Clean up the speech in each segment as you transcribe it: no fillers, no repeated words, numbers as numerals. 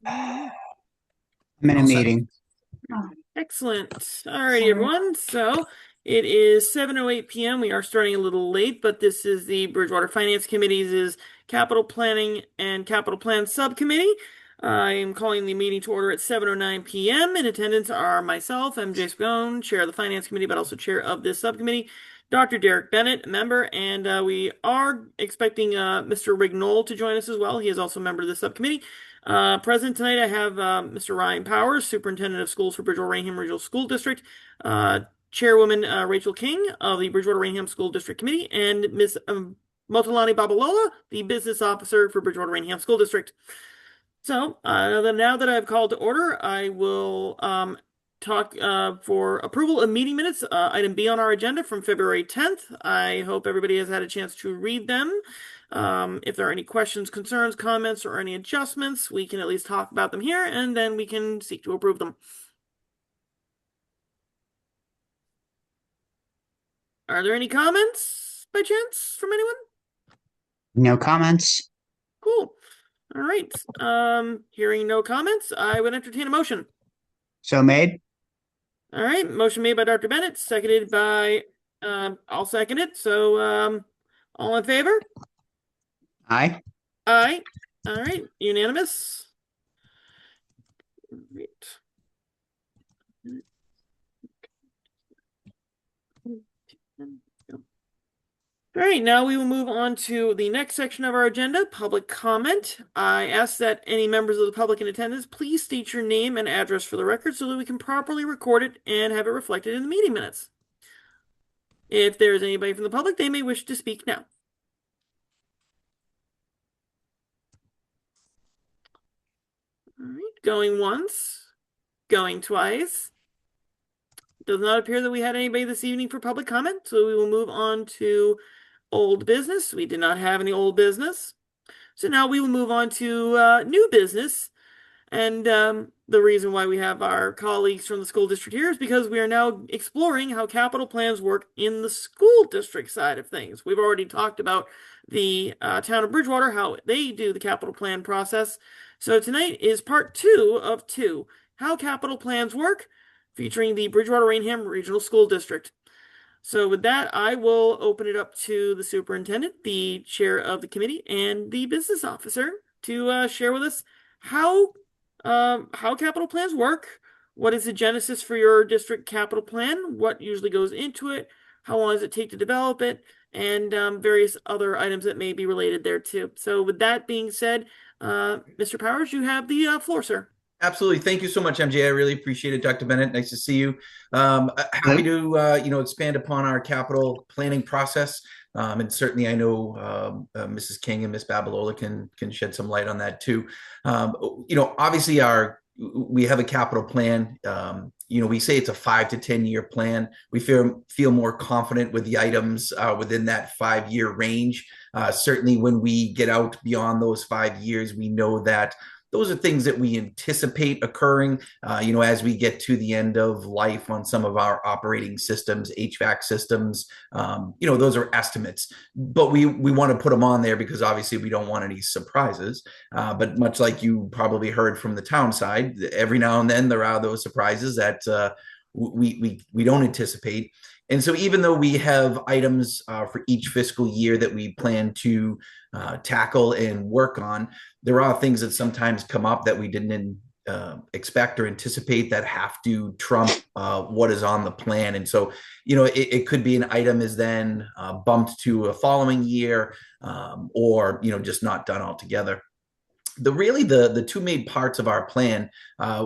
I'm in a All set. meeting. Excellent. All righty, everyone. So it is 7:08 p.m. We are starting a little late, but this is the Bridgewater Finance Committee's Capital Planning and Capital Plan Subcommittee. I am calling the meeting to order at 7:09 p.m. In attendance are myself, MJ Scone, Chair of the Finance Committee, but also Chair of this subcommittee, Dr. Derek Bennett, a member, and we are expecting Mr. Rignol to join us as well. He is also a member of the subcommittee. Present tonight, I have Mr. Ryan Powers, Superintendent of Schools for Bridgewater Rainham Regional School District, Chairwoman Rachel King of the Bridgewater Rainham School District Committee, and Ms. Motolani Babalola, the Business Officer for Bridgewater Rainham School District. So, now that I've called to order, I will talk for approval of meeting minutes, item B on our agenda from February 10th. I hope everybody has had a chance to read them. If there are any questions, concerns, comments, or any adjustments, we can at least talk about them here, and then we can seek to approve them. Are there any comments by chance from anyone? No comments. Cool. All right. Hearing no comments, I would entertain a motion. So made. All right. Motion made by Dr. Bennett, seconded by, I'll second it. So, all in favor? Aye. Aye. All right. Unanimous. Great. All right, now we will move on to the next section of our agenda, public comment. I ask that any members of the public in attendance please state your name and address for the record so that we can properly record it and have it reflected in the meeting minutes. If there is anybody from the public, they may wish to speak now. All right, going once, going twice. Does not appear that we had anybody this evening for public comment, so we will move on to old business. We did not have any old business. So now we will move on to new business. And the reason why we have our colleagues from the school district here is because we are now exploring how capital plans work in the school district side of things. We've already talked about the town of Bridgewater, how they do the capital plan process. So tonight is part 2 of 2, how capital plans work, featuring the Bridgewater Rainham Regional School District. So with that, I will open it up to the superintendent, the chair of the committee, and the business officer to share with us how how capital plans work, what is the genesis for your district capital plan, what usually goes into it, how long does it take to develop it, and various other items that may be related there too. So with that being said, Mr. Powers, you have the floor, sir. Absolutely. Thank you so much, MJ. I really appreciate it, Dr. Bennett. Nice to see you. Happy Aye. to expand upon our capital planning process. And certainly I know Mrs. King and Miss Babalola can shed some light on that too. Obviously we have a capital plan. We say it's a 5 to 10 year plan. We feel more confident with the items within that 5 year range. Certainly when we get out beyond those 5 years, we know that those are things that we anticipate occurring, as we get to the end of life on some of our operating systems, HVAC systems. Those are estimates, but we want to put them on there because obviously we don't want any surprises. But much like you probably heard from the town side, every now and then there are those surprises that we don't anticipate. And so even though we have items for each fiscal year that we plan to tackle and work on, there are things that sometimes come up that we didn't expect or anticipate that have to trump what is on the plan. And so, it could be an item is then bumped to a following year, or, just not done altogether. The two main parts of our plan,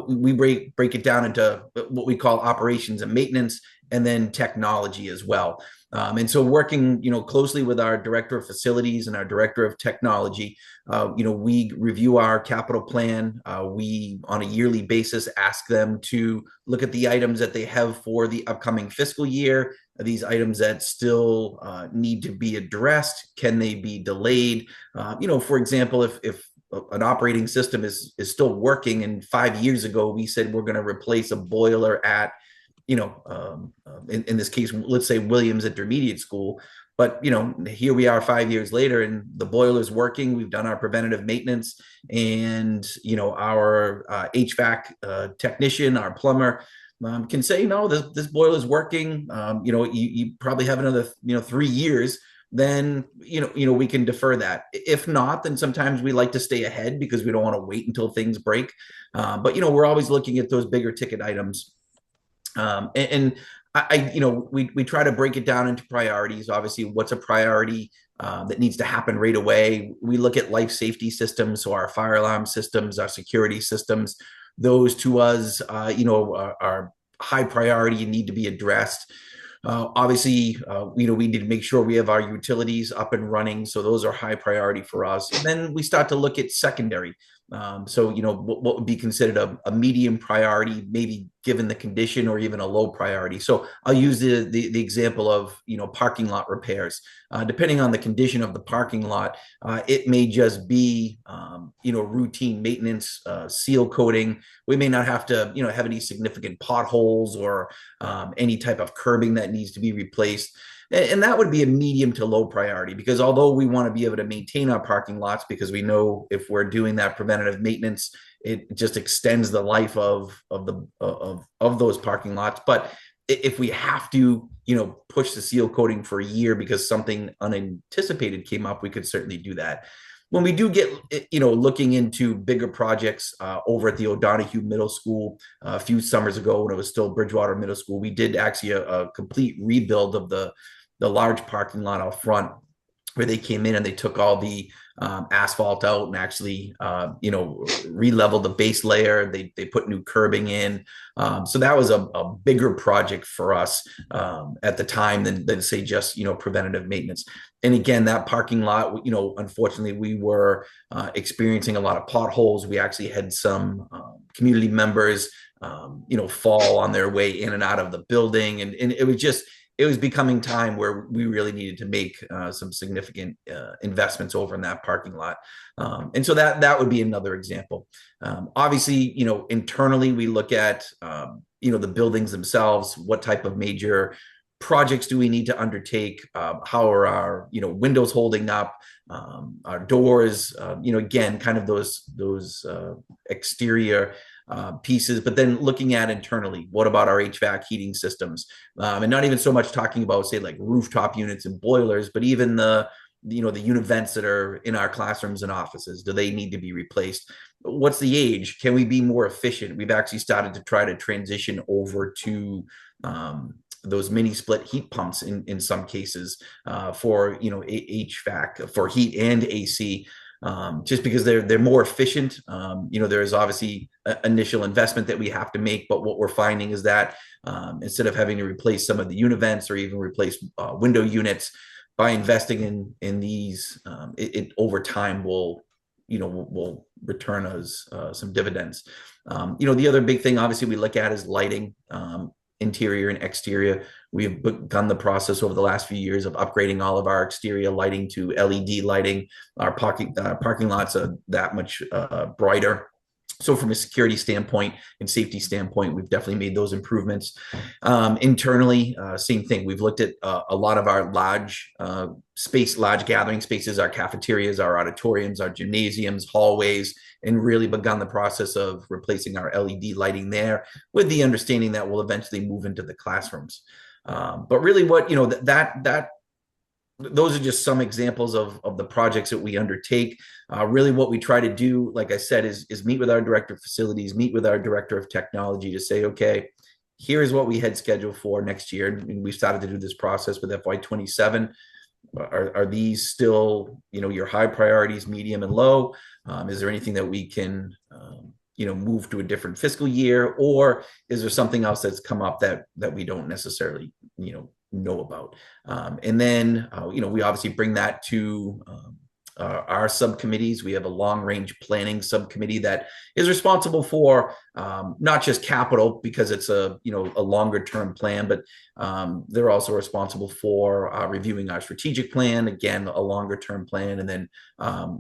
we break it down into what we call operations and maintenance, and then technology as well. And so working, closely with our director of facilities and our director of technology, we review our capital plan. We, on a yearly basis, ask them to look at the items that they have for the upcoming fiscal year. These items that still need to be addressed, can they be delayed? For example, if an operating system is still working, and 5 years ago we said we're going to replace a boiler at in this case, let's say Williams Intermediate School, But here we are 5 years later, and the boiler's working. We've done our preventative maintenance, and our HVAC technician, our plumber, can say, no, this boiler's working. You probably have another 3 years. Then we can defer that. If not, then sometimes we like to stay ahead because we don't want to wait until things break. But we're always looking at those bigger ticket items. We try to break it down into priorities. Obviously, what's a priority that needs to happen right away? We look at life safety systems, so our fire alarm systems, our security systems. Those to us, are high priority and need to be addressed. Obviously, we need to make sure we have our utilities up and running. So those are high priority for us. And then we start to look at secondary. What would be considered a medium priority, maybe given the condition, or even a low priority. So I'll use the example of, parking lot repairs. Depending on the condition of the parking lot, it may just be, routine maintenance, seal coating. We may not have to, have any significant potholes or any type of curbing that needs to be replaced. And that would be a medium to low priority, because although we want to be able to maintain our parking lots, because we know if we're doing that preventative maintenance, it just extends the life of those parking lots. But if we have to, push the seal coating for a year because something unanticipated came up, we could certainly do that. When we do get, looking into bigger projects over at the O'Donohue Middle School a few summers ago, when it was still Bridgewater Middle School, we did actually a complete rebuild of the large parking lot out front, where they came in and they took all the asphalt out and actually, re-leveled the base layer. They put new curbing in. So that was a bigger project for us at the time than say just, preventative maintenance. And again, that parking lot, unfortunately, we were experiencing a lot of potholes. We actually had some community members, fall on their way in and out of the building. And it was becoming time where we really needed to make some significant investments over in that parking lot. And so that would be another example. Obviously, internally, we look at, the buildings themselves. What type of major projects do we need to undertake? How are our, windows holding up? Our doors, again, kind of those exterior pieces, but then looking at internally, what about our HVAC heating systems? And not even so much talking about, say, like rooftop units and boilers, but even the unit vents that are in our classrooms and offices. Do they need to be replaced? What's the age? Can we be more efficient? We've actually started to try to transition over to those mini split heat pumps in some cases for HVAC, for heat and AC. Just because they're more efficient. There's obviously initial investment that we have to make, but what we're finding is that instead of having to replace some of the univents or even replace window units, by investing in these, it over time will return us some dividends. The other big thing, obviously, we look at is lighting. Interior and exterior. We've begun the process over the last few years of upgrading all of our exterior lighting to LED lighting. Our parking lots are that much brighter. So from a security standpoint and safety standpoint, we've definitely made those improvements. Internally, same thing. We've looked at a lot of our large gathering spaces, our cafeterias, our auditoriums, our gymnasiums, hallways, and really begun the process of replacing our LED lighting there, with the understanding that we'll eventually move into the classrooms. But really what, those are just some examples of the projects that we undertake. Really what we try to do, like I said, is meet with our director of facilities, meet with our director of technology to say, okay, here's what we had scheduled for next year. And we started to do this process with FY27. Are these still, your high priorities, medium and low? Is there anything that we can, move to a different fiscal year, or is there something else that's come up that we don't necessarily, know about? And then, we obviously bring that to our subcommittees. We have a long range planning subcommittee that is responsible for not just capital, because it's a longer term plan, but they're also responsible for reviewing our strategic plan, again, a longer term plan, and then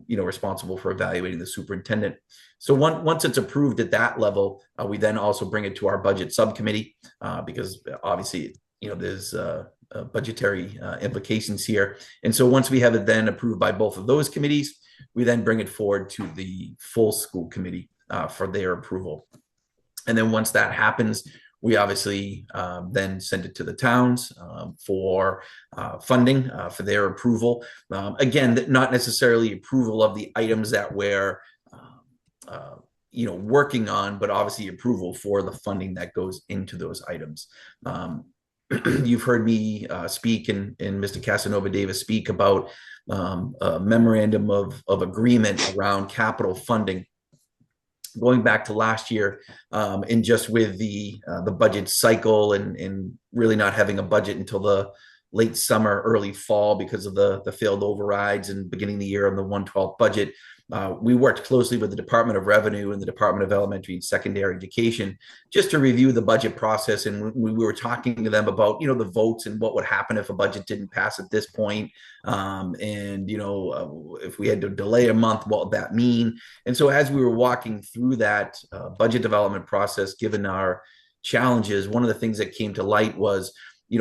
responsible for evaluating the superintendent. So once it's approved at that level, we then also bring it to our budget subcommittee, because obviously there's budgetary implications here. And so once we have it then approved by both of those committees, we then bring it forward to the full school committee for their approval. And then once that happens, we obviously then send it to the towns for funding for their approval. Again, not necessarily approval of the items that we're working on, but obviously approval for the funding that goes into those items. You've heard me speak and Mr. Casanova Davis speak about a memorandum of agreement around capital funding going back to last year, and just with the budget cycle and really not having a budget until the late summer, early fall because of the failed overrides and beginning of the year on the 112 budget. We worked closely with the Department of Revenue and the Department of Elementary and Secondary Education just to review the budget process. And we were talking to them about, the votes and what would happen if a budget didn't pass at this point. If we had to delay a month, what would that mean? And so as we were walking through that budget development process, given our challenges, one of the things that came to light was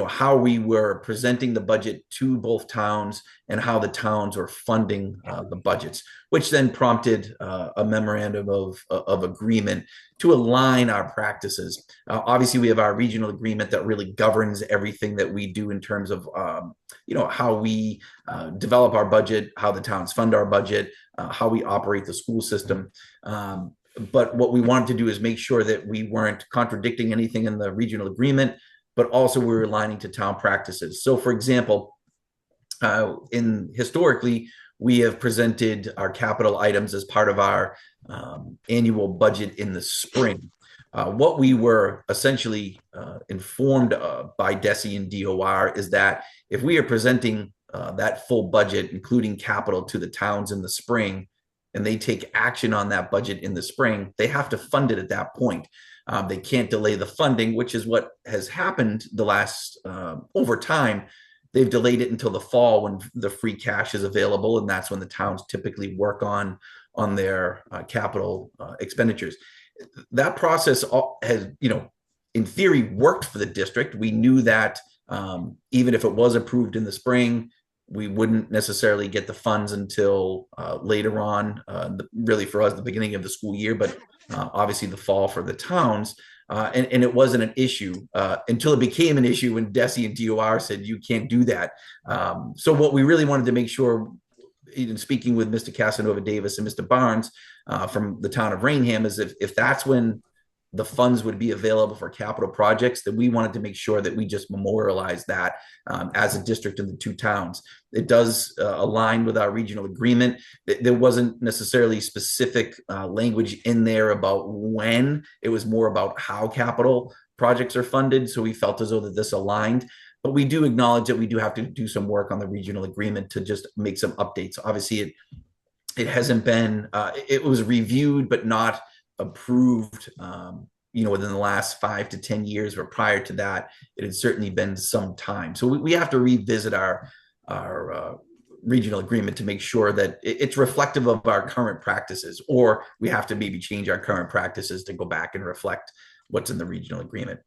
how we were presenting the budget to both towns and how the towns were funding the budgets, which then prompted a memorandum of agreement to align our practices. Obviously, we have our regional agreement that really governs everything that we do in terms of how we develop our budget, how the towns fund our budget, how we operate the school system. But what we wanted to do is make sure that we weren't contradicting anything in the regional agreement, but also we're aligning to town practices. So for example, historically, we have presented our capital items as part of our annual budget in the spring. What we were essentially informed by DESE and DOR is that if we are presenting that full budget, including capital, to the towns in the spring, and they take action on that budget in the spring, they have to fund it at that point. They can't delay the funding, which is what has happened the last over time. They've delayed it until the fall when the free cash is available, and that's when the towns typically work on their capital expenditures. That process has, in theory, worked for the district. We knew that even if it was approved in the spring, we wouldn't necessarily get the funds until later on, really for us, the beginning of the school year, but obviously the fall for the towns. And it wasn't an issue until it became an issue when DESE and DOR said, you can't do that. So what we really wanted to make sure, even speaking with Mr. Casanova Davis and Mr. Barnes from the town of Rainham, is if that's when the funds would be available for capital projects, that we wanted to make sure that we just memorialize that as a district in the two towns. It does align with our regional agreement. There wasn't necessarily specific language in there about when. It was more about how capital projects are funded. So we felt as though that this aligned. But we do acknowledge that we do have to do some work on the regional agreement to just make some updates. Obviously, it hasn't been, it was reviewed, but not approved, within the last 5 to 10 years, but prior to that, it had certainly been some time. So we have to revisit our regional agreement to make sure that it's reflective of our current practices, or we have to maybe change our current practices to go back and reflect what's in the regional agreement.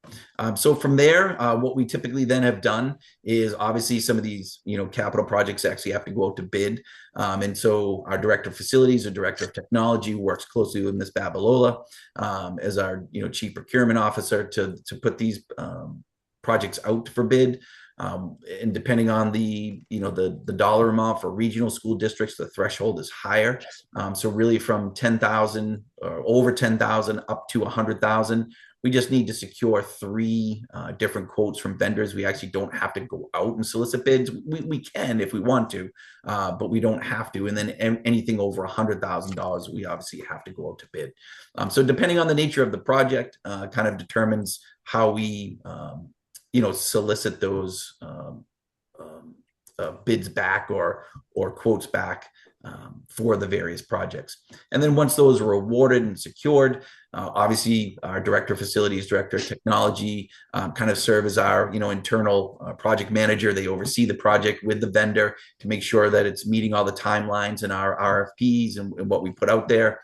So from there, what we typically then have done is obviously some of these, capital projects actually have to go out to bid. And so our director of facilities, or director of technology, works closely with Ms. Babalola as our, chief procurement officer to put these projects out for bid. And depending on the dollar amount for regional school districts, the threshold is higher. So really from 10,000 or over 10,000 up to 100,000, we just need to secure 3 different quotes from vendors. We actually don't have to go out and solicit bids. We can if we want to, but we don't have to. And then anything over $100,000, we obviously have to go out to bid. So depending on the nature of the project, kind of determines how we solicit those bids back or quotes back for the various projects. And then once those are awarded and secured, obviously our director of facilities, director of technology kind of serve as our internal project manager. They oversee the project with the vendor to make sure that it's meeting all the timelines in our RFPs and what we put out there.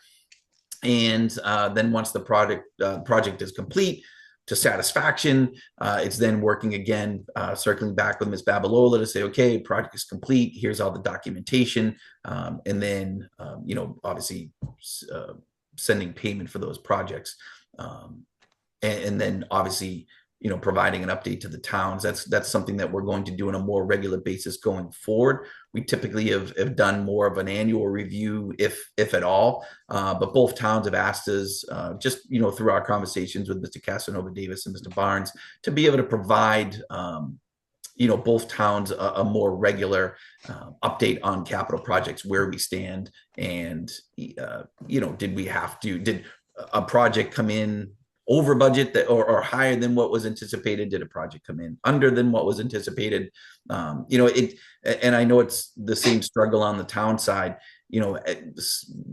And then once the project is complete, to satisfaction. It's then working again, circling back with Ms. Babalola to say, okay, project is complete. Here's all the documentation. And then, obviously sending payment for those projects. And then obviously, providing an update to the towns. That's something that we're going to do on a more regular basis going forward. We typically have done more of an annual review, if at all. But both towns have asked us, just through our conversations with Mr. Casanova Davis and Mr. Barnes, to be able to provide both towns a more regular update on capital projects, where we stand, and did a project come in over budget or higher than what was anticipated? Did a project come in under than what was anticipated? And I know it's the same struggle on the town side.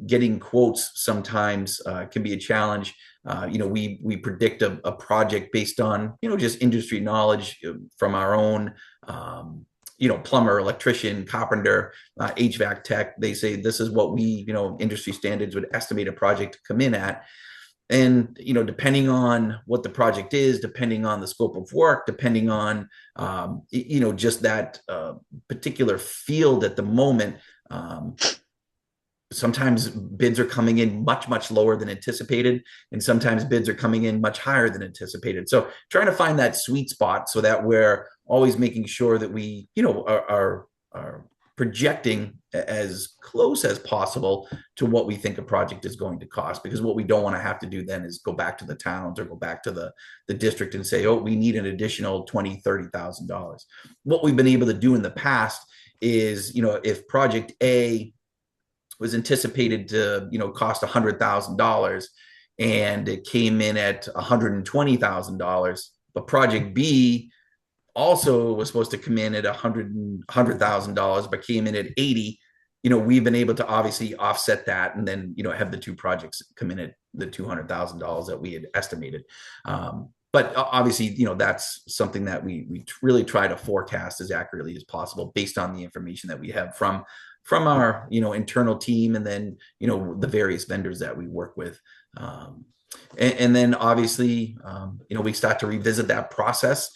Getting quotes sometimes can be a challenge. We predict a project based on just industry knowledge from our own plumber, electrician, carpenter, HVAC tech. They say this is what we industry standards would estimate a project to come in at. And, depending on what the project is, depending on the scope of work, depending on, just that particular field at the moment, sometimes bids are coming in much, much lower than anticipated. And sometimes bids are coming in much higher than anticipated. So trying to find that sweet spot so that we're always making sure that we, are projecting as close as possible to what we think a project is going to cost, because what we don't want to have to do then is go back to the towns or go back to the district and say, oh, we need an additional $20,000-$30,000. What we've been able to do in the past is, if project A was anticipated to, cost $100,000 and it came in at $120,000, but project B also was supposed to come in at $100,000, but came in at 80. We've been able to obviously offset that, and then have the two projects come in at the $200,000 that we had estimated. But obviously, that's something that we really try to forecast as accurately as possible based on the information that we have from our internal team, and then the various vendors that we work with. And then obviously, we start to revisit that process.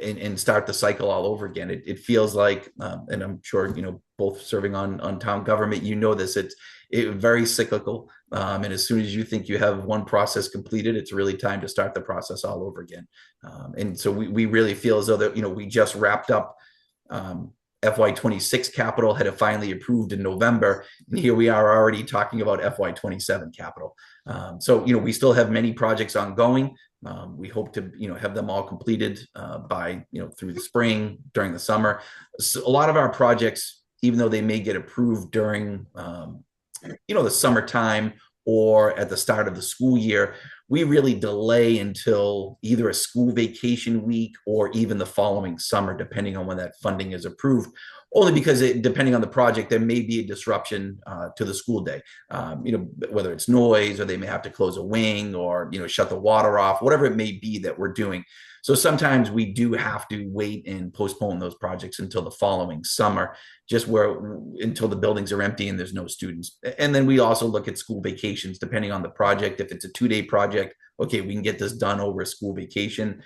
And start the cycle all over again. It feels like, and I'm sure, both serving on town government, this, it's very cyclical. And as soon as you think you have one process completed, it's really time to start the process all over again. And so we really feel as though that, we just wrapped up FY26 capital, had it finally approved in November. And here we are already talking about FY27 capital. So, we still have many projects ongoing. We hope to, have them all completed by, through the spring, during the summer. So a lot of our projects, even though they may get approved during, the summertime or at the start of the school year, we really delay until either a school vacation week or even the following summer, depending on when that funding is approved. Only because depending on the project, there may be a disruption to the school day, whether it's noise, or they may have to close a wing, or, shut the water off, whatever it may be that we're doing. So sometimes we do have to wait and postpone those projects until the following summer, until the buildings are empty and there's no students. And then we also look at school vacations, depending on the project. If it's a 2-day project, okay, we can get this done over a school vacation.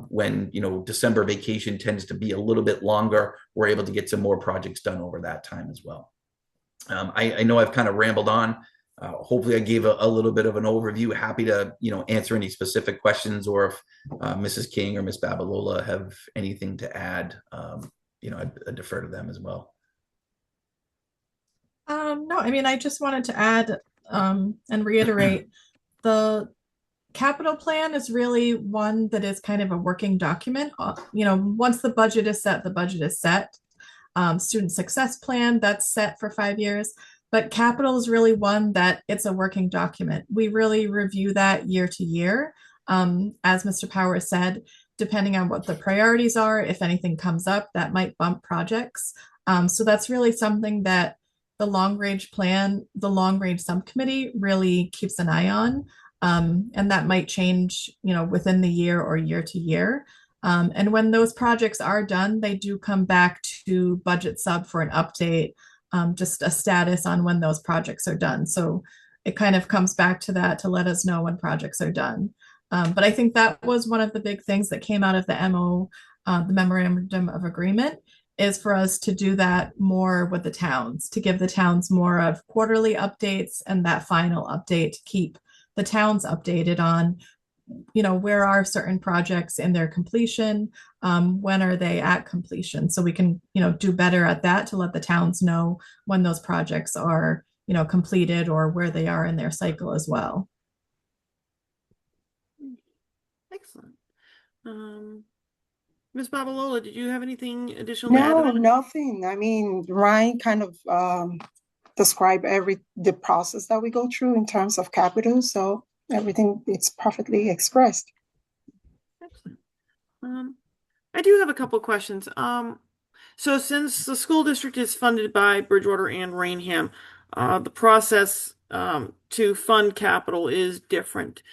When, December vacation tends to be a little bit longer, we're able to get some more projects done over that time as well. I know I've kind of rambled on. Hopefully I gave a little bit of an overview. Happy to, answer any specific questions, or if Mrs. King or Ms. Babalola have anything to add, I defer to them as well. No, I just wanted to add and reiterate the capital plan is really one that is kind of a working document. Once the budget is set, the budget is set. Student success plan, that's set for 5 years. But capital is really one that it's a working document. We really review that year to year. As Mr. Power said, depending on what the priorities are, if anything comes up, that might bump projects. So that's really something that the long range plan, the long range subcommittee really keeps an eye on. And that might change, within the year or year to year. And when those projects are done, they do come back to budget sub for an update, just a status on when those projects are done. So it kind of comes back to that to let us know when projects are done. But I think that was one of the big things that came out of the the memorandum of agreement, is for us to do that more with the towns, to give the towns more of quarterly updates and that final update to keep the towns updated on, where are certain projects in their completion, when are they at completion, so we can, do better at that to let the towns know when those projects are, completed or where they are in their cycle as well. Excellent. Ms. Babalola, did you have anything additional to add to No, that? nothing. I mean, Ryan kind of described the process that we go through in terms of capital, so everything it's perfectly expressed. Excellent. I do have a couple questions. So since the school district is funded by Bridgewater and Rainham, the process to fund capital is different.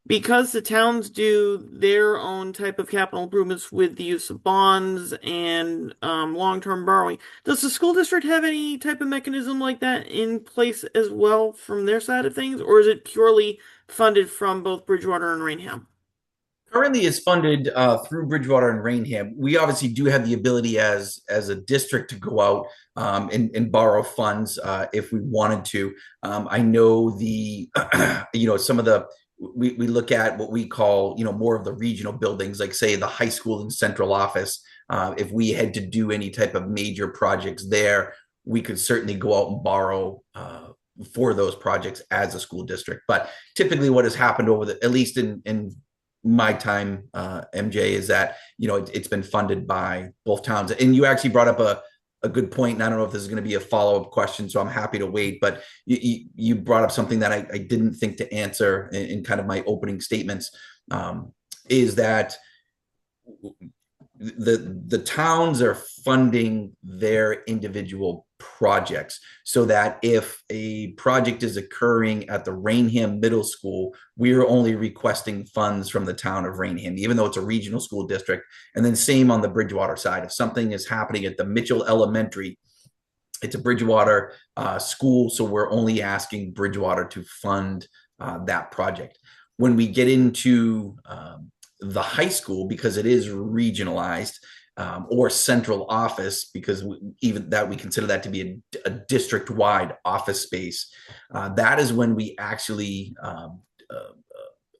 Because the towns do their own type of capital improvements with the use of bonds and long-term borrowing, does the school district have any type of mechanism like that in place as well from their side of things, or is it purely funded from both Bridgewater and Rainham? Currently is funded through Bridgewater and Rainham. We obviously do have the ability as a district to go out and borrow funds if we wanted to. I know the some of the we look at what we call more of the regional buildings, like say the high school and central office. If we had to do any type of major projects there, we could certainly go out and borrow for those projects as a school district. But typically, what has happened at least in my time, MJ, is that it's been funded by both towns. And you actually brought up a good point, and I don't know if this is going to be a follow-up question, so I'm happy to wait. But you brought up something that I didn't think to answer in kind of my opening statements, is that the towns are funding their individual projects, so that if a project is occurring at the Rainham Middle School, we're only requesting funds from the town of Rainham, even though it's a regional school district. And then same on the Bridgewater side. If something is happening at the Mitchell Elementary, it's a Bridgewater school, so we're only asking Bridgewater to fund that project. When we get into the high school, because it is regionalized, or central office, because we consider that to be a district-wide office space. That is when we actually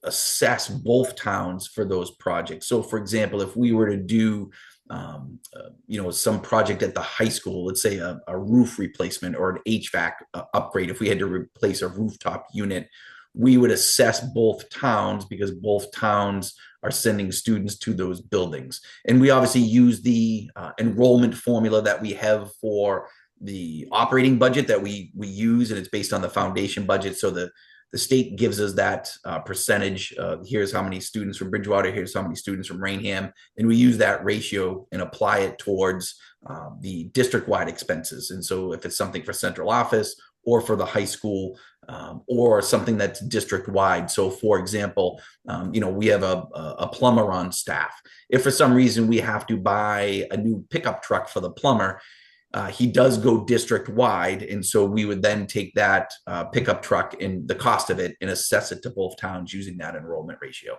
assess both towns for those projects. So, for example, if we were to do some project at the high school, let's say a roof replacement or an HVAC upgrade, if we had to replace a rooftop unit, we would assess both towns because both towns are sending students to those buildings. And we obviously use the enrollment formula that we have for the operating budget that we use, and it's based on the foundation budget. So the state gives us that percentage. Here's how many students from Bridgewater, here's how many students from Rainham, and we use that ratio and apply it towards the district-wide expenses. And so if it's something for central office or for the high school, or something that's district-wide. So, for example, we have a plumber on staff. If for some reason we have to buy a new pickup truck for the plumber, he does go district-wide, and so we would then take that pickup truck and the cost of it and assess it to both towns using that enrollment ratio.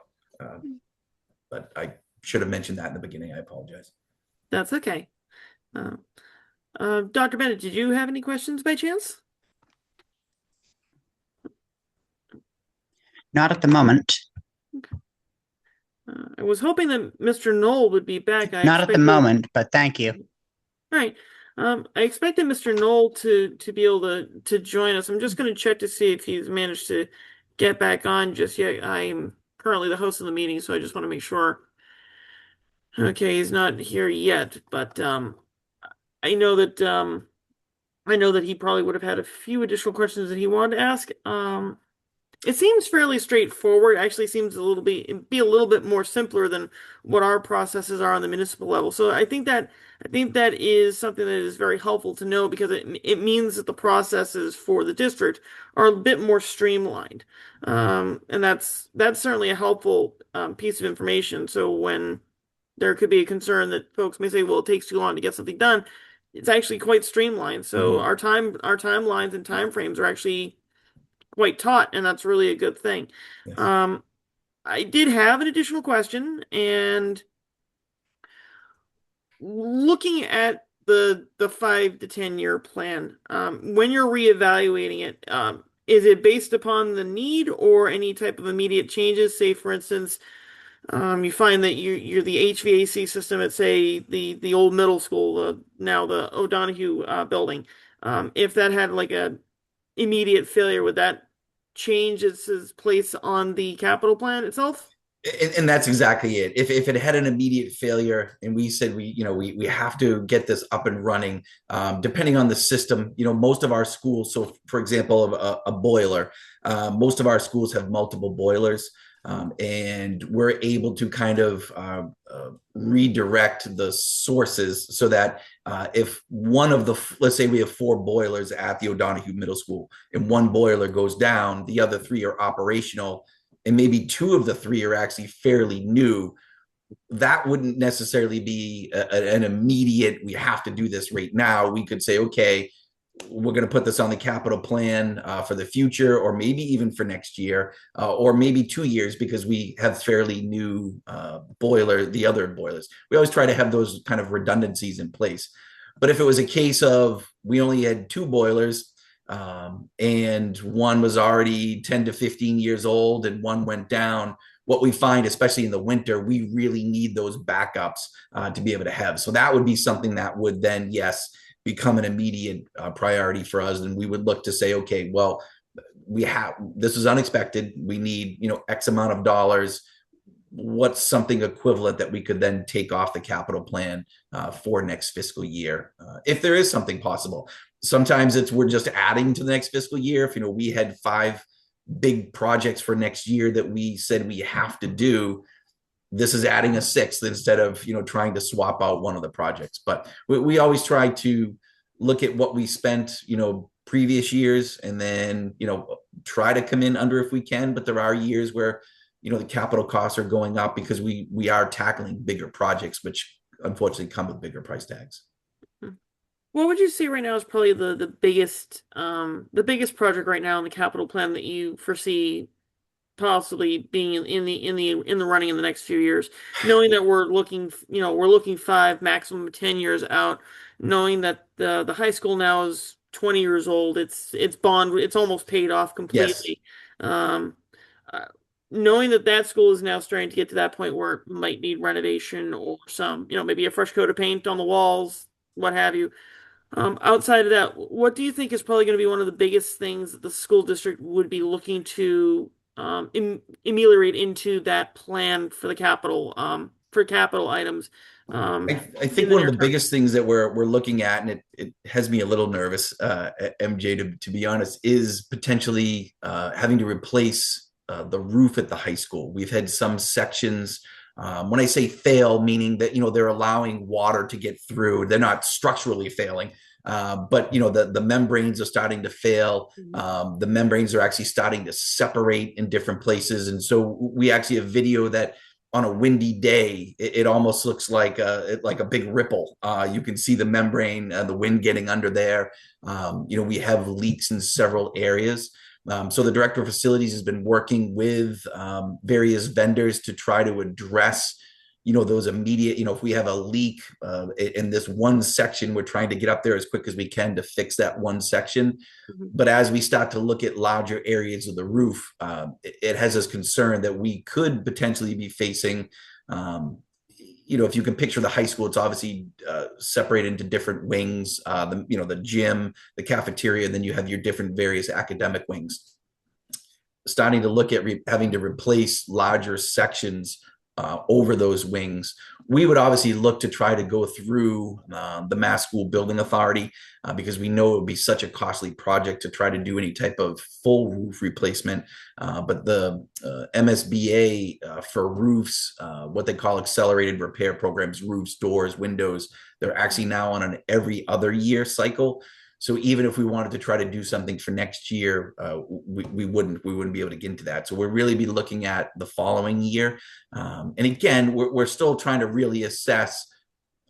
But I should have mentioned that in the beginning. I apologize. That's okay. Dr. Bennett, did you have any questions by chance? Not at the moment. I was hoping that Mr. Knoll would be back. Not at the moment, but thank you. All right. I expected Mr. Knoll to be able to join us. I'm just going to check to see if he's managed to get back on just yet. I'm currently the host of the meeting, so I just want to make sure. Okay, he's not here yet, but I know that he probably would have had a few additional questions that he wanted to ask. It seems fairly straightforward. Actually, seems be a little bit more simpler than what our processes are on the municipal level. So I think that is something that is very helpful to know, because it means that the processes for the district are a bit more streamlined, and that's certainly a helpful piece of information. So when there could be a concern that folks may say, well, it takes too long to get something done, it's actually quite streamlined. So our timelines and timeframes are actually quite taut, and that's really a good thing. Yes. I did have an additional question, and looking at the 5 to 10 year plan, when you're reevaluating it, is it based upon the need or any type of immediate changes? Say, for instance, you find that you're the HVAC system at, say, the old middle school, now the O'Donohue building. If that had like a immediate failure, would that change its place on the capital plan itself? And that's exactly it. If it had an immediate failure and we said we have to get this up and running, depending on the system, most of our schools, so for example, a boiler, most of our schools have multiple boilers. And we're able to kind of redirect the sources so that if one of let's say we have 4 boilers at the O'Donohue Middle School and one boiler goes down, the other 3 are operational, and maybe 2 of the 3 are actually fairly new. That wouldn't necessarily be an immediate, we have to do this right now. We could say, okay, we're going to put this on the capital plan for the future, or maybe even for next year, or maybe 2 years, because we have fairly new the other boilers. We always try to have those kind of redundancies in place. But if it was a case of we only had 2 boilers, and one was already 10 to 15 years old and one went down, what we find, especially in the winter, we really need those backups to be able to have. So that would be something that would then, yes, become an immediate priority for us. And we would look to say, okay, well, this is unexpected. We need, X amount of dollars. What's something equivalent that we could then take off the capital plan for next fiscal year, if there is something possible. Sometimes we're just adding to the next fiscal year. If we had 5 big projects for next year that we said we have to do, this is adding a 6th instead of trying to swap out one of the projects. But we always try to look at what we spent previous years, and then try to come in under if we can. But there are years where the capital costs are going up because we are tackling bigger projects, which unfortunately come with bigger price tags. What would you say right now is probably the biggest project right now in the capital plan that you foresee possibly being in the running in the next few years, knowing that we're looking 5, maximum 10 years out, knowing that the high school now is 20 years old, it's almost paid off completely. Yes. Knowing that school is now starting to get to that point where it might need renovation or some, maybe a fresh coat of paint on the walls, what have you. Outside of that, what do you think is probably going to be one of the biggest things that the school district would be looking to ameliorate into that plan for the capital items? I think one of the biggest things that we're looking at, and it has me a little nervous, MJ, to be honest, is potentially having to replace the roof at the high school. We've had some sections. When I say fail, meaning that they're allowing water to get through, they're not structurally failing, but the membranes are starting to fail. The membranes are actually starting to separate in different places, and so we actually have video that on a windy day, it almost looks like a big ripple. You can see the membrane, the wind getting under there. We have leaks in several areas. So the director of facilities has been working with various vendors to try to address, those immediate, if we have a leak in this one section, we're trying to get up there as quick as we can to fix that one section. Mm-hmm. But as we start to look at larger areas of the roof, it has us concerned that we could potentially be facing, if you can picture the high school, it's obviously separated into different wings, the gym, the cafeteria, and then you have your different various academic wings. Starting to look at having to replace larger sections over those wings. We would obviously look to try to go through the Mass School Building Authority because we know it would be such a costly project to try to do any type of full roof replacement. But the MSBA for roofs, what they call accelerated repair programs, roofs, doors, windows, they're actually now on an every other year cycle. So even if we wanted to try to do something for next year, we wouldn't be able to get into that. So we'll really be looking at the following year. And again, we're still trying to really assess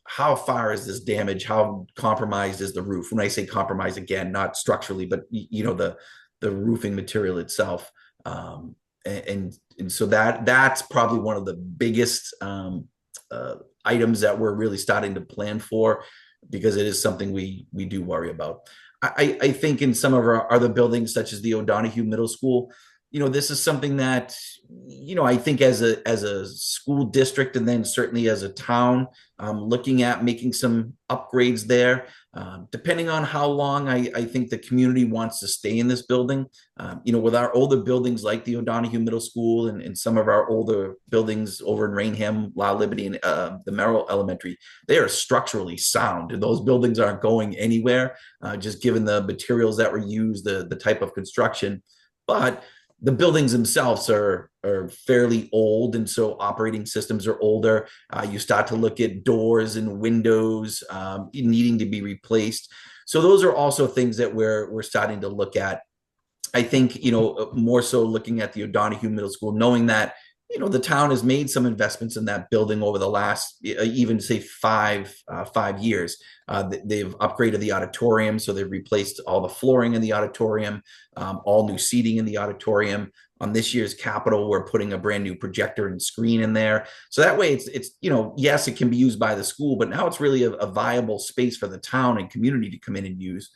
how far is this damage, how compromised is the roof. When I say compromised, again, not structurally, but the roofing material itself. and so that's probably one of the biggest items that we're really starting to plan for, because it is something we do worry about. I think in some of our other buildings, such as the O'Donohue Middle School, this is something that, I think as a school district, and then certainly as a town, looking at making some upgrades there, depending on how long I think the community wants to stay in this building. With our older buildings like the O'Donohue Middle School and some of our older buildings over in Rainham, La Liberty, and the Merrill Elementary, they are structurally sound. Those buildings aren't going anywhere, just given the materials that were used, the type of construction. But the buildings themselves are fairly old, and so operating systems are older. You start to look at doors and windows needing to be replaced. So those are also things that we're starting to look at. I think, more so looking at the O'Donohue Middle School, knowing that, the town has made some investments in that building over the last, even say 5 years. They've upgraded the auditorium, so they've replaced all the flooring in the auditorium, all new seating in the auditorium. On this year's capital, we're putting a brand new projector and screen in there. So that way it's yes, it can be used by the school, but now it's really a viable space for the town and community to come in and use.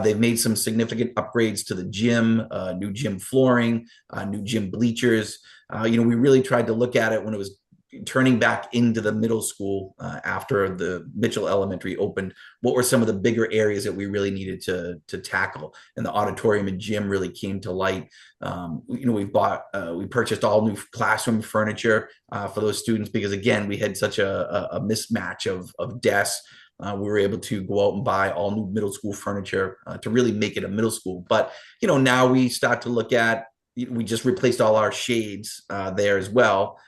They've made some significant upgrades to the gym, new gym flooring, new gym bleachers. We really tried to look at it when it was turning back into the middle school after the Mitchell Elementary opened. What were some of the bigger areas that we really needed to tackle? And the auditorium and gym really came to light. We purchased all new classroom furniture for those students, because again, we had such a mismatch of desks. We were able to go out and buy all new middle school furniture to really make it a middle school. But, now we start to look at, we just replaced all our shades there as well.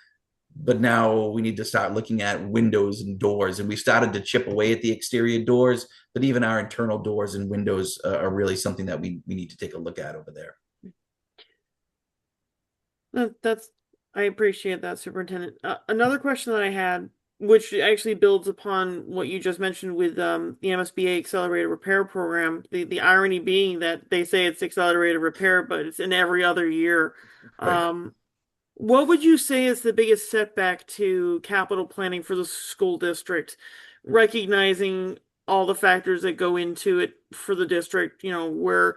But now we need to start looking at windows and doors. And we started to chip away at the exterior doors, but even our internal doors and windows are really something that we need to take a look at over there. I appreciate that, Superintendent. Another question that I had, which actually builds upon what you just mentioned with the MSBA Accelerated Repair Program, the irony being that they say it's accelerated repair, but it's in every other year. Right. What would you say is the biggest setback to capital planning for the school district, recognizing all the factors that go into it for the district, where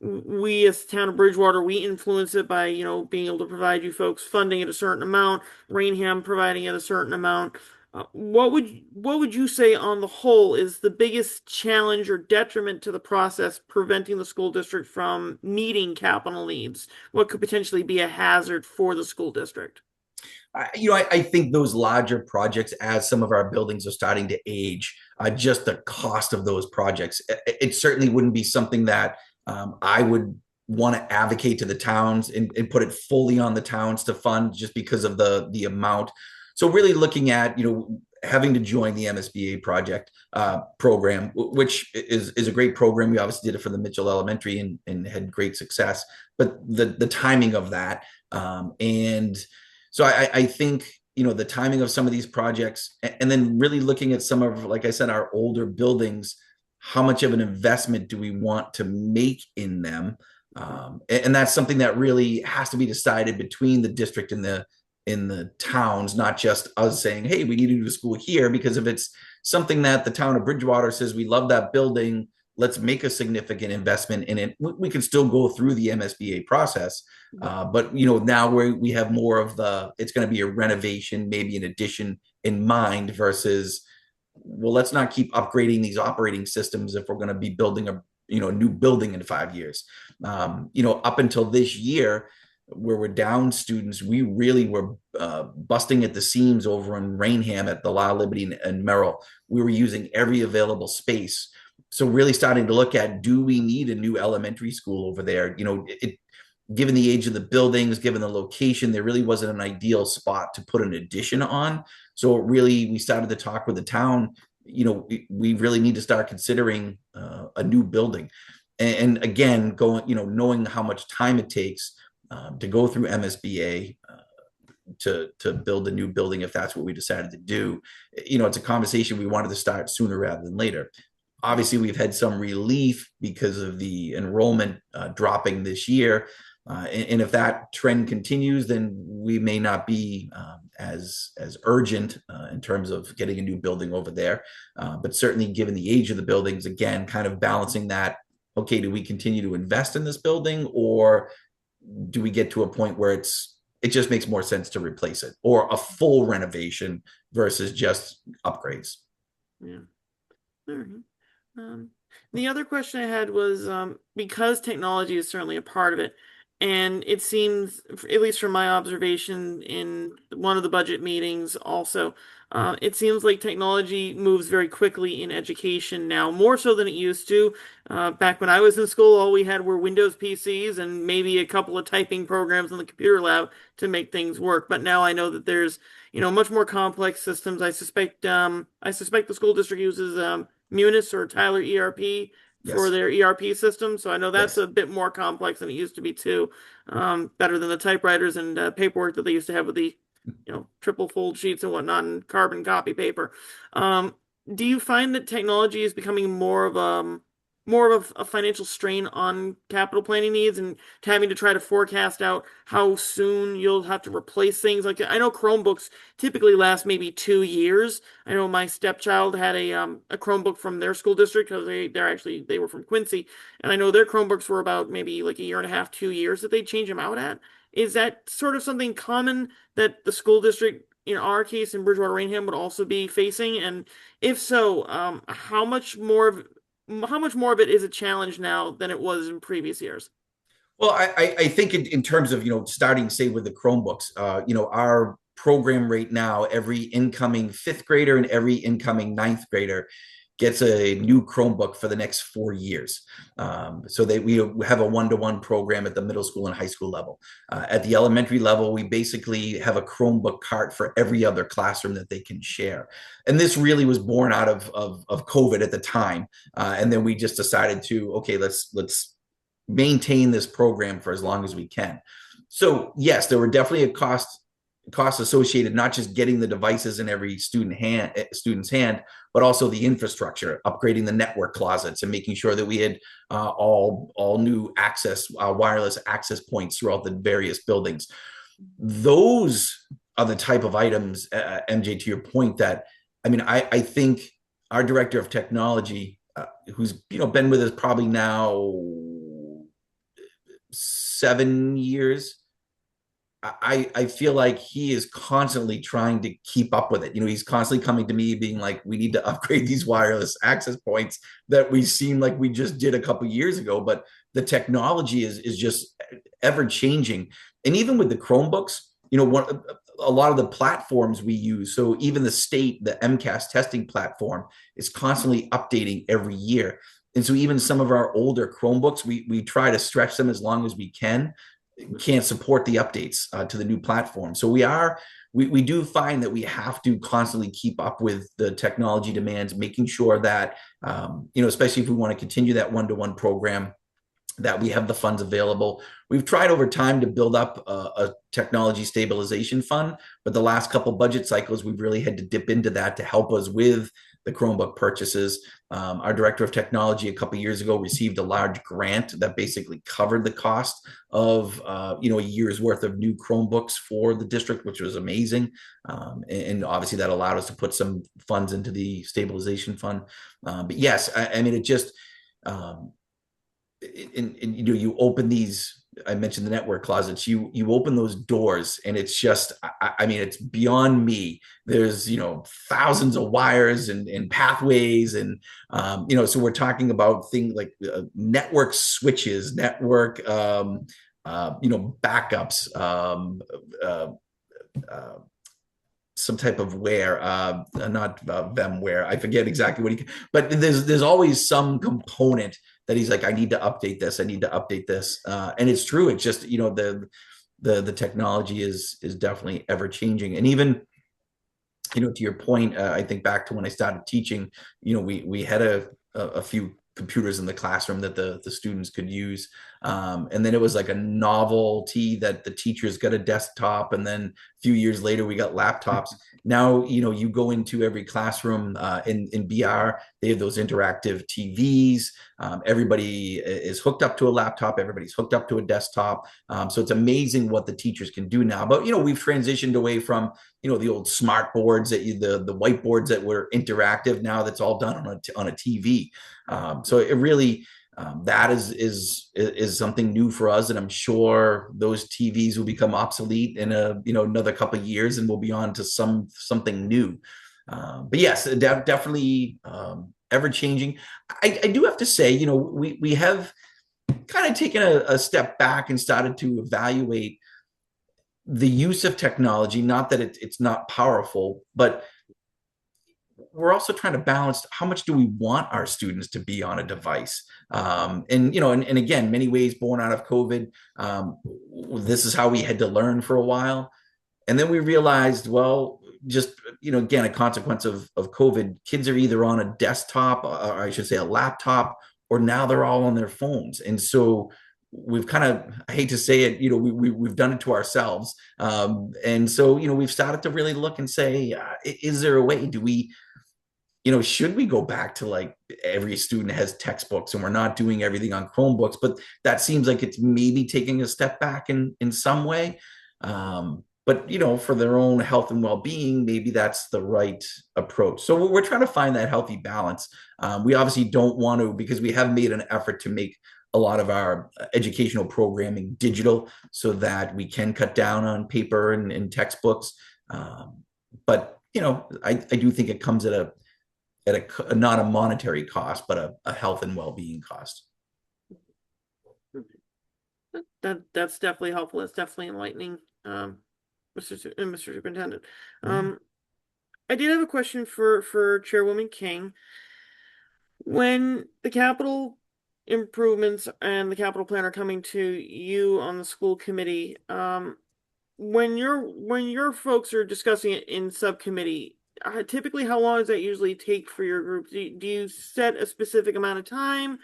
we as the town of Bridgewater, we influence it by, being able to provide you folks funding at a certain amount, Rainham providing at a certain amount. What would you say on the whole is the biggest challenge or detriment to the process preventing the school district from meeting capital needs? What could potentially be a hazard for the school district? I think those larger projects, as some of our buildings are starting to age, just the cost of those projects, it certainly wouldn't be something that I would want to advocate to the towns and put it fully on the towns to fund, just because of the amount. So really looking at, having to join the MSBA project program, which is a great program. We obviously did it for the Mitchell Elementary and had great success, but the timing of that. And so I think, the timing of some of these projects, and then really looking at some of, like I said, our older buildings, how much of an investment do we want to make in them? And that's something that really has to be decided between the district and in the towns, not just us saying, hey, we need to do a school here. Because if it's something that the town of Bridgewater says, we love that building, let's make a significant investment in it, we can still go through the MSBA process. But, now we have more of it's going to be a renovation, maybe an addition in mind, versus, well, let's not keep upgrading these operating systems if we're going to be building a new building in 5 years. Up until this year, where we're down students, we really were busting at the seams over in Rainham at the La Liberty and Merrill. We were using every available space. So really starting to look at, do we need a new elementary school over there? Given the age of the buildings, given the location, there really wasn't an ideal spot to put an addition on. So really, we started to talk with the town, we really need to start considering a new building. And again, knowing how much time it takes to go through MSBA to build a new building, if that's what we decided to do. It's a conversation we wanted to start sooner rather than later. Obviously, we've had some relief because of the enrollment dropping this year. And if that trend continues, then we may not be as urgent in terms of getting a new building over there. But certainly, given the age of the buildings, again, kind of balancing that. Okay, do we continue to invest in this building, or do we get to a point where it just makes more sense to replace it, or a full renovation versus just upgrades? Yeah. All right. The other question I had was because technology is certainly a part of it, and it seems, at least from my observation in one of the budget meetings also, it seems like technology moves very quickly in education now, more so than it used to. Back when I was in school, all we had were Windows PCs and maybe a couple of typing programs in the computer lab to make things work. But now I know that there's, much more complex systems. I suspect the school district uses Munis or Tyler ERP for Yes. their ERP system. So I know that's Yes. a bit more complex than it used to be too. Better than the typewriters and paperwork that they used to have with the, triple fold sheets and whatnot and carbon copy paper. Do you find that technology is becoming more of a financial strain on capital planning needs and having to try to forecast out how soon you'll have to replace things? Like I know Chromebooks typically last maybe 2 years. I know my stepchild had a Chromebook from their school district because they were from Quincy, and I know their Chromebooks were about maybe like a year and a half, 2 years that they change them out at. Is that sort of something common that the school district, in our case in Bridgewater Rainham, would also be facing? And if so, how much more of it is a challenge now than it was in previous years? Well, I think in terms of, starting, say, with the Chromebooks, our program right now, every incoming fifth grader and every incoming ninth grader gets a new Chromebook for the next 4 years. So we have a one-to-one program at the middle school and high school level. At the elementary level, we basically have a Chromebook cart for every other classroom that they can share. And this really was born out of COVID at the time. And then we just decided to, okay, let's maintain this program for as long as we can. So yes, there were definitely costs associated, not just getting the devices in every student's hand, but also the infrastructure, upgrading the network closets and making sure that we had all new access, wireless access points throughout the various buildings. Those are the type of items, MJ, to your point, that, I think our director of technology, who's been with us probably now 7 years, I feel like he is constantly trying to keep up with it. He's constantly coming to me being like, we need to upgrade these wireless access points that we seem like we just did a couple years ago. But the technology is just ever changing. And even with the Chromebooks, a lot of the platforms we use, so even the MCAS testing platform is constantly updating every year. And so even some of our older Chromebooks, we try to stretch them as long as we can't support the updates to the new platform. So we do find that we have to constantly keep up with the technology demands, making sure that, especially if we want to continue that one-to-one program, that we have the funds available. We've tried over time to build up a technology stabilization fund, but the last couple budget cycles, we've really had to dip into that to help us with the Chromebook purchases. Our director of technology a couple of years ago received a large grant that basically covered the cost of a year's worth of new Chromebooks for the district, which was amazing. And obviously that allowed us to put some funds into the stabilization fund. But yes, it just you open these. I mentioned the network closets. You open those doors, and it's just, it's beyond me. There's thousands of wires and pathways, and so we're talking about things like network switches, network backups, some type of wear, not VMware. I forget exactly what but there's always some component that he's like, I need to update this. I need to update this. And it's true. It's just, the technology is definitely ever changing. And even, to your point, I think back to when I started teaching, we had a few computers in the classroom that the students could use. And then it was like a novelty that the teachers got a desktop, and then a few years later we got laptops. Now, you go into every classroom in BR, they have those interactive TVs. Everybody is hooked up to a laptop. Everybody's hooked up to a desktop. So it's amazing what the teachers can do now. But, we've transitioned away from, the old smart boards the whiteboards that were interactive. Now that's all done on a TV. So it really, that is something new for us, and I'm sure those TVs will become obsolete in another couple of years, and we'll be on to something new. But yes, definitely ever changing. I do have to say, we have kind of taken a step back and started to evaluate the use of technology. Not that it's not powerful, but we're also trying to balance how much do we want our students to be on a device. And again, many ways born out of COVID. This is how we had to learn for a while. And then we realized, well, just, again, a consequence of COVID, kids are either on a desktop, or I should say a laptop, or now they're all on their phones. And so we've kind of, I hate to say it, we've done it to ourselves. And so, we've started to really look and say, is there a way? Do we, should we go back to like every student has textbooks and we're not doing everything on Chromebooks? But that seems like it's maybe taking a step back in some way. But, for their own health and well-being, maybe that's the right approach. So we're trying to find that healthy balance. We obviously don't want to, because we have made an effort to make a lot of our educational programming digital so that we can cut down on paper and textbooks. But, I do think it comes at a not a monetary cost, but a health and well-being cost. That's definitely helpful. It's definitely enlightening, Mr. Superintendent. I did have a question for Chairwoman King. When the capital improvements and the capital plan are coming to you on the school committee, when your folks are discussing it in subcommittee, typically how long does that usually take for your group? Do you set a specific amount of time?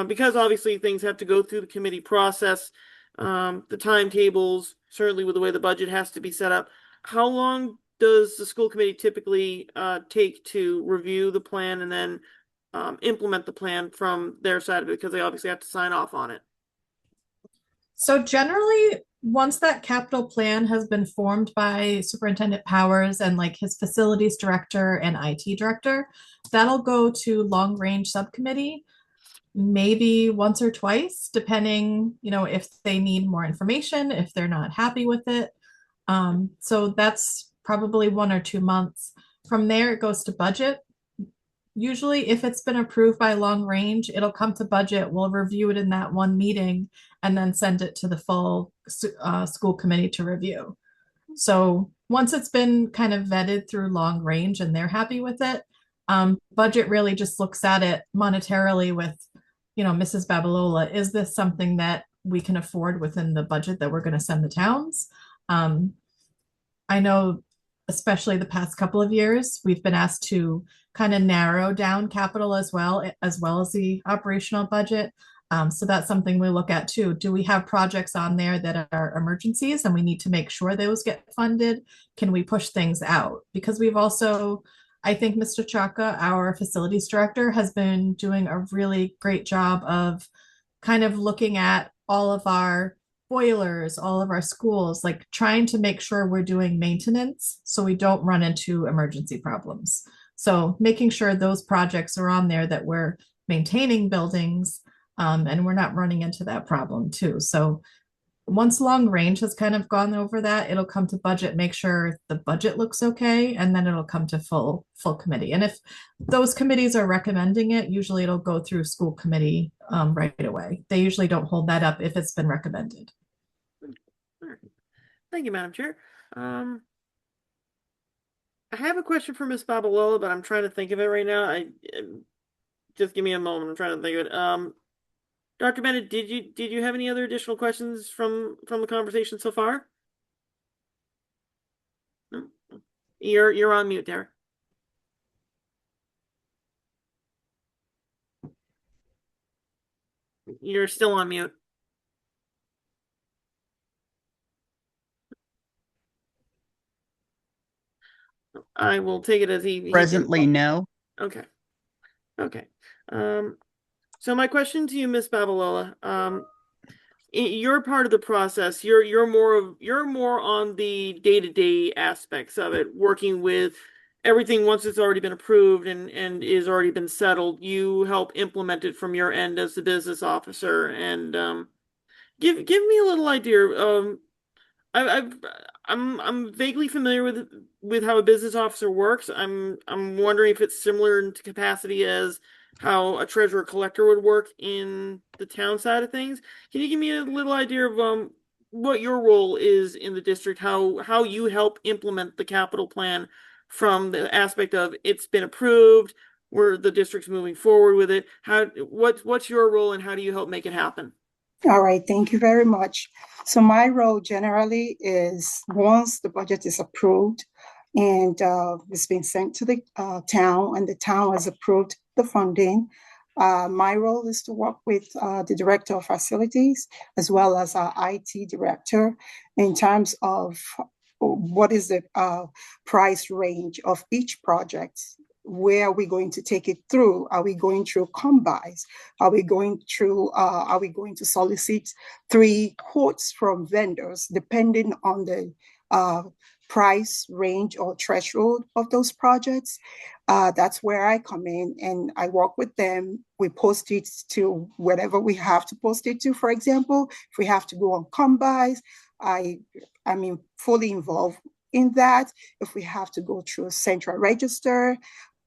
Because obviously things have to go through the committee process, the timetables, certainly with the way the budget has to be set up. How long does the school committee typically take to review the plan and then implement the plan from their side of it? Because they obviously have to sign off on it. So generally, once that capital plan has been formed by Superintendent Powers and like his facilities director and IT director, that'll go to long range subcommittee, maybe once or twice, depending, if they need more information, if they're not happy with it. So that's probably 1 or 2 months. From there, it goes to budget. Usually, if it's been approved by long range, it'll come to budget. We'll review it in that one meeting and then send it to the full school committee to review. So once it's been kind of vetted through long range and they're happy with it, budget really just looks at it monetarily with, Mrs. Babalola, is this something that we can afford within the budget that we're going to send the towns? I know, especially the past couple of years, we've been asked to kind of narrow down capital as well as the operational budget. So that's something we look at too. Do we have projects on there that are emergencies and we need to make sure those get funded? Can we push things out? Because we've also, I think Mr. Chaka, our facilities director, has been doing a really great job of kind of looking at all of our boilers, all of our schools, like trying to make sure we're doing maintenance so we don't run into emergency problems. So making sure those projects are on there, that we're maintaining buildings and we're not running into that problem too. So once long range has kind of gone over that, it'll come to budget, make sure the budget looks okay, and then it'll come to full committee. And if those committees are recommending it, usually it'll go through school committee right away. They usually don't hold that up if it's been recommended. Thank you, Madam Chair. I have a question for Ms. Babalola, but I'm trying to think of it right now. Just give me a moment. I'm trying to think of it. Dr. Bennett, did you have any other additional questions from the conversation so far? No? You're on mute there. You're still on mute. I will take it as he Presently, no. Okay. Okay. So my question to you, Miss Babalola, you're part of the process. You're more on the day-to-day aspects of it, working with everything once it's already been approved and is already been settled. You help implement it from your end as the business officer, and give me a little idea. I've I'm vaguely familiar with how a business officer works. I'm wondering if it's similar in capacity as how a treasurer collector would work in the town side of things. Can you give me a little idea of what your role is in the district, how you help implement the capital plan from the aspect of it's been approved, where the district's moving forward with it. What's your role and how do you help make it happen? All right, thank you very much. So my role generally is once the budget is approved and it's been sent to the town and the town has approved the funding, my role is to work with the director of facilities as well as our IT director in terms of what is the price range of each project. Where are we going to take it through? Are we going through combis? Are we going to solicit 3 quotes from vendors, depending on the price range or threshold of those projects? That's where I come in and I work with them. We post it to whatever we have to post it to. For example, if we have to go on combis, I'm fully involved in that. If we have to go through a central register,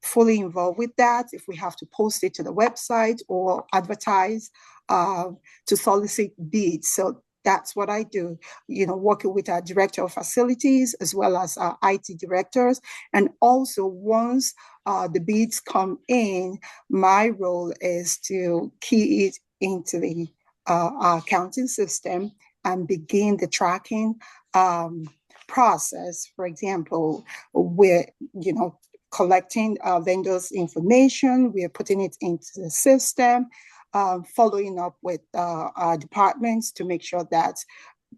fully involved with that. If we have to post it to the website or advertise to solicit bids. So that's what I do, working with our director of facilities as well as our IT directors. And also once the bids come in, my role is to key it into the our accounting system and begin the tracking process. For example, we're, collecting vendors' information, we are putting it into the system, following up with our departments to make sure that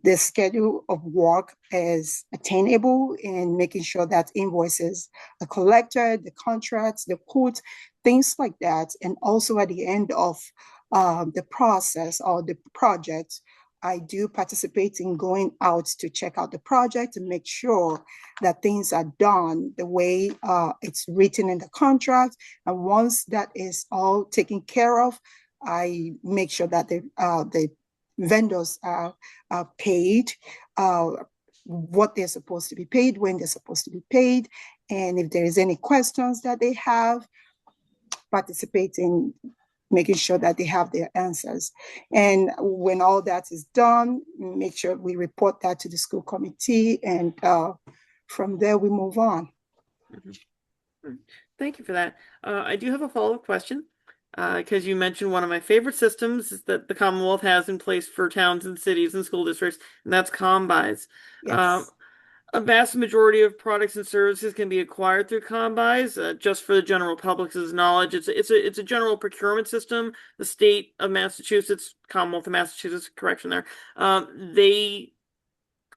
the schedule of work is attainable and making sure that invoices are collected, the contracts, the quotes, things like that. And also at the end of the process or the project, I do participate in going out to check out the project and make sure that things are done the way it's written in the contract. And once that is all taken care of, I make sure that the vendors are paid what they're supposed to be paid, when they're supposed to be paid. And if there is any questions that they have, participate in making sure that they have their answers. And when all that is done, make sure we report that to the school committee, and from there we move on. Thank you for that. I do have a follow-up question, because you mentioned one of my favorite systems that the Commonwealth has in place for towns and cities and school districts, and that's combis. Yes. A vast majority of products and services can be acquired through combis. Just for the general public's knowledge, it's a general procurement system. The state of Massachusetts, Commonwealth of Massachusetts, correction there, they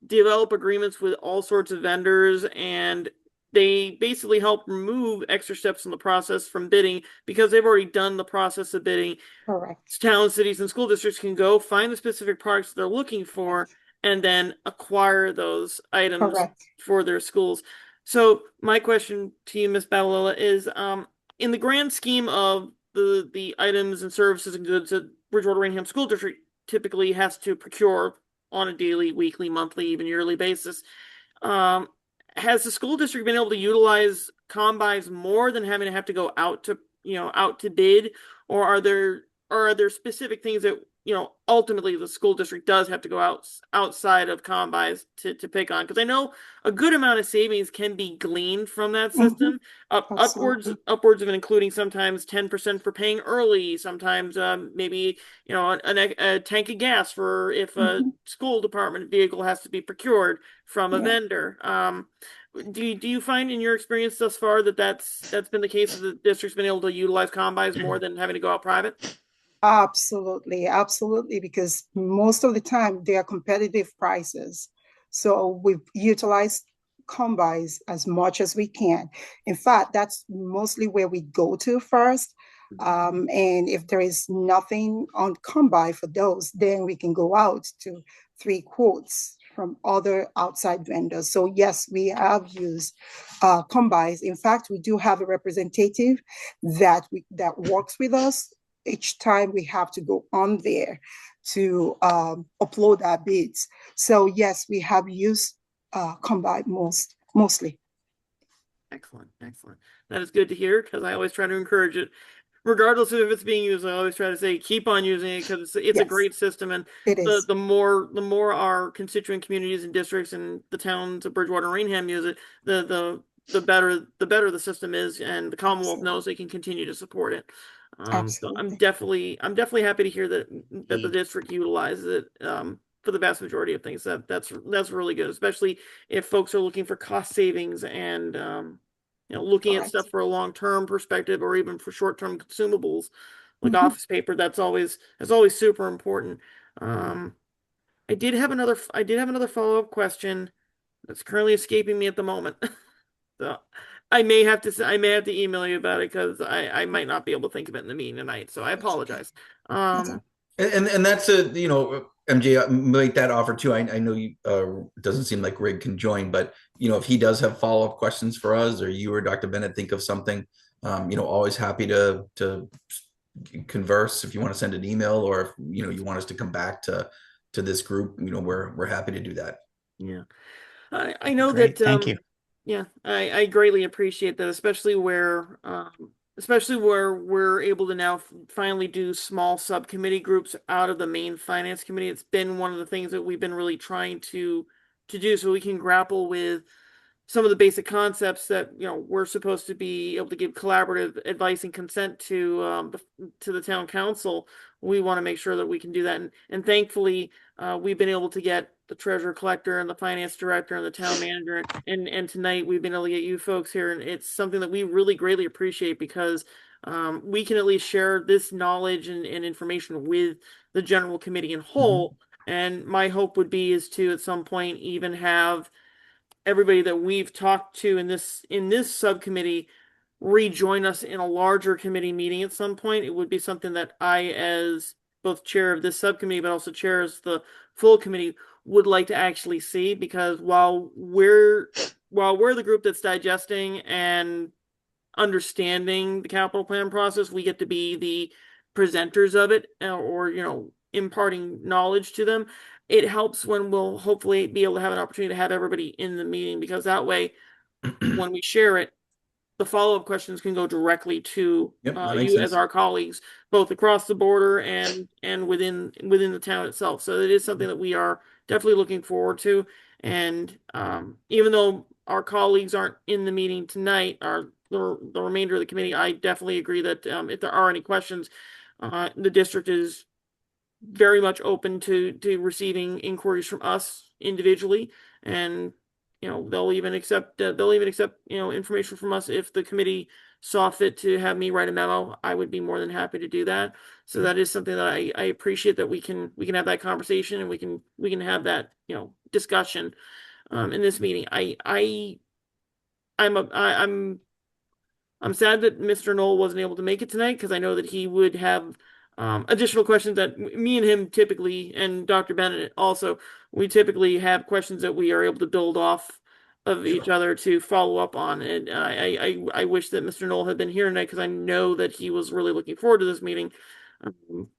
develop agreements with all sorts of vendors, and they basically help remove extra steps in the process from bidding because they've already done the process of bidding. Correct. Towns, cities, and school districts can go find the specific products they're looking for and then acquire those items Correct. for their schools. So my question to you, Ms. Babalola, is in the grand scheme of the items and services and goods that Bridgewater Rainham School District typically has to procure on a daily, weekly, monthly, even yearly basis, has the school district been able to utilize combis more than having to have to go out to bid, or are there specific things that ultimately the school district does have to go outside of combis to pick on? Because I know a good amount of savings can be gleaned from that system, upwards of and including sometimes 10% for paying early, sometimes maybe a tank of gas for if a school department vehicle has to be procured from a vendor. Do you find in your experience thus far that's been the case, that the district's been able to utilize combis more than having to go out private? Absolutely, because most of the time they are competitive prices. So we've utilized combines as much as we can. In fact, that's mostly where we go to first. And if there is nothing on combine for those, then we can go out to 3 quotes from other outside vendors. So yes, we have used combines. In fact, we do have a representative that works with us. Each time we have to go on there to upload our bids. So yes, we have used combine mostly. Excellent, excellent. That is good to hear, because I always try to encourage it. Regardless of if it's being used, I always try to say keep on using it, because it's a Yes, great system, and it is. the more our constituent communities and districts and the towns of Bridgewater and Rainham use it, the better the system is, and the Commonwealth knows they can continue to support it. So I'm Absolutely. definitely happy to hear that the district utilizes it for the vast majority of things. That's really good, especially if folks are looking for cost savings and looking at Correct. stuff for a long-term perspective, or even for short-term consumables like office paper. That's always super important. I did have another follow-up question that's currently escaping me at the moment. So I may have to email you about it, because I might not be able to think of it in the meeting tonight. So I apologize. And that's MJ, make that offer too. I know you, it doesn't seem like Rig can join, but if he does have follow-up questions for us, or you or Dr. Bennett think of something, always happy to converse. If you want to send an email, or if you want us to come back to this group, we're happy to do that. Yeah, I know Great, that. thank you. Yeah, I greatly appreciate that, especially where we're able to now finally do small subcommittee groups out of the main finance committee. It's been one of the things that we've been really trying to do, so we can grapple with some of the basic concepts that we're supposed to be able to give collaborative advice and consent to the town council. We want to make sure that we can do that, and thankfully we've been able to get the treasurer collector and the finance director and the town manager, and tonight we've been able to get you folks here, and it's something that we really greatly appreciate, because we can at least share this knowledge and information with the general committee in whole. And my hope would be is to at some point even have everybody that we've talked to in this subcommittee rejoin us in a larger committee meeting at some point. It would be something that I, as both chair of this subcommittee but also chair as the full committee, would like to actually see, because while we're the group that's digesting and understanding the capital plan process, we get to be the presenters of it, or imparting knowledge to them. It helps when we'll hopefully be able to have an opportunity to have everybody in the meeting, because that way when we share it, the follow-up questions can go directly to you as our colleagues, both across the border and within the town itself. So it is something that we are definitely looking forward to. And even though our colleagues aren't in the meeting tonight, the remainder of the committee, I definitely agree that if there are any questions, the district is very much open to receiving inquiries from us individually, and they'll even accept information from us if the committee saw fit to have me write a memo. I would be more than happy to do that. So that is something that I appreciate, that we can have that conversation, and we can have that discussion in this meeting. I'm sad that Mr. Knoll wasn't able to make it tonight, because I know that he would have additional questions that me and him typically, and Dr. Bennett also, we typically have questions that we are able to build off of each other to follow up on. And I wish that Mr. Knoll had been here tonight, because I know that he was really looking forward to this meeting.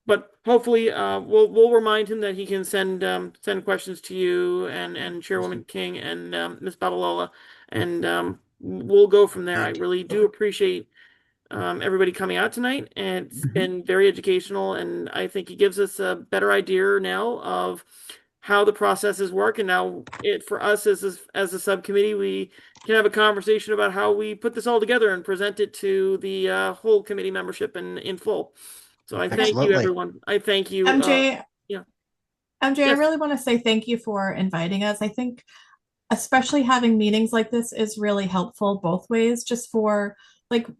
But hopefully we'll remind him that he can send questions to you and Chairwoman King and Ms. Babalola, and we'll go from there. I really do appreciate everybody coming out tonight, and it's been very educational, and I think it gives us a better idea now of how the processes work. And now for us as a subcommittee, we can have a conversation about how we put this all together and present it to the whole committee membership in full. So I thank you, everyone. I thank you. MJ, yeah. MJ, yes. I really want to say thank you for inviting us. I think especially having meetings like this is really helpful both ways, just for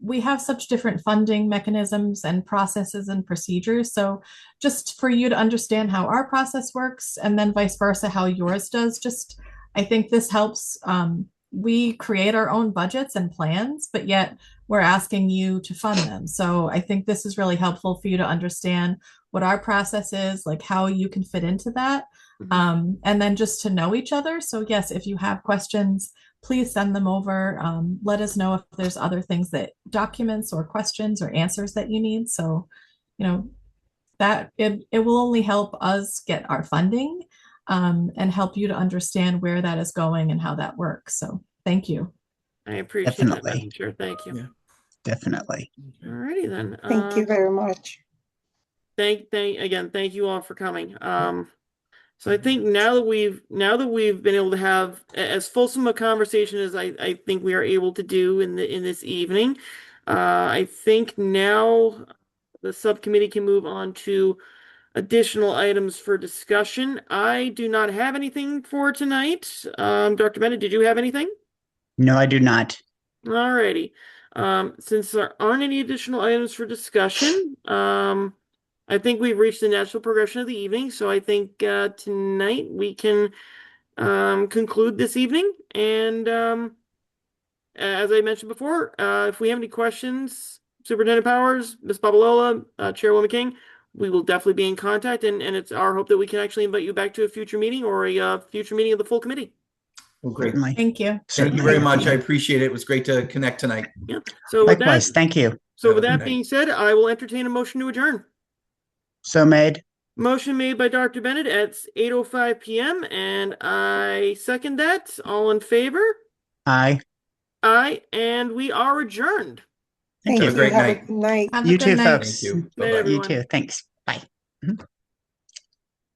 we have such different funding mechanisms and processes and procedures. So just for you to understand how our process works, and then vice versa, how yours does, I think this helps we create our own budgets and plans, but yet we're asking you to fund them. So I think this is really helpful for you to understand what our process is, like how you can fit into that, and then just to know each other. So yes, if you have questions, please send them over. Let us know if there's other things, that documents or questions or answers that you need. So, that it will only help us get our funding, and help you to understand where that is going and how that works. So thank you. I appreciate that, Definitely. Madam Chair. Thank you. Yeah. Definitely. Alrighty then. Thank you very much. Thank you all for coming. So I think now that we've been able to have as fulsome a conversation as I think we are able to do in this evening, I think now the subcommittee can move on to additional items for discussion. I do not have anything for tonight. Dr. Bennett, did you have anything? No, I do not. Alrighty. Since there aren't any additional items for discussion, I think we've reached the natural progression of the evening. So I think tonight we can conclude this evening. And as I mentioned before, if we have any questions, Superintendent Powers, Ms. Babalola, Chairwoman King, we will definitely be in contact. And it's our hope that we can actually invite you back to a future meeting or a future meeting of the full committee. Well, great. Certainly. Thank you. Thank you very much. I appreciate it. It was great to connect tonight. Yeah. So with Likewise. that, Thank you. so with Have a that good being said, I will entertain a motion to adjourn. So made. Motion made by Dr. Bennett at 8:05 p.m. and I second that. All in favor? Aye. Aye, and we are adjourned. Thank Have you. a great Have night. a good night. Have a You good too, night. folks. Thank you. Night, Bye-bye. You everyone. too. Thanks. Bye.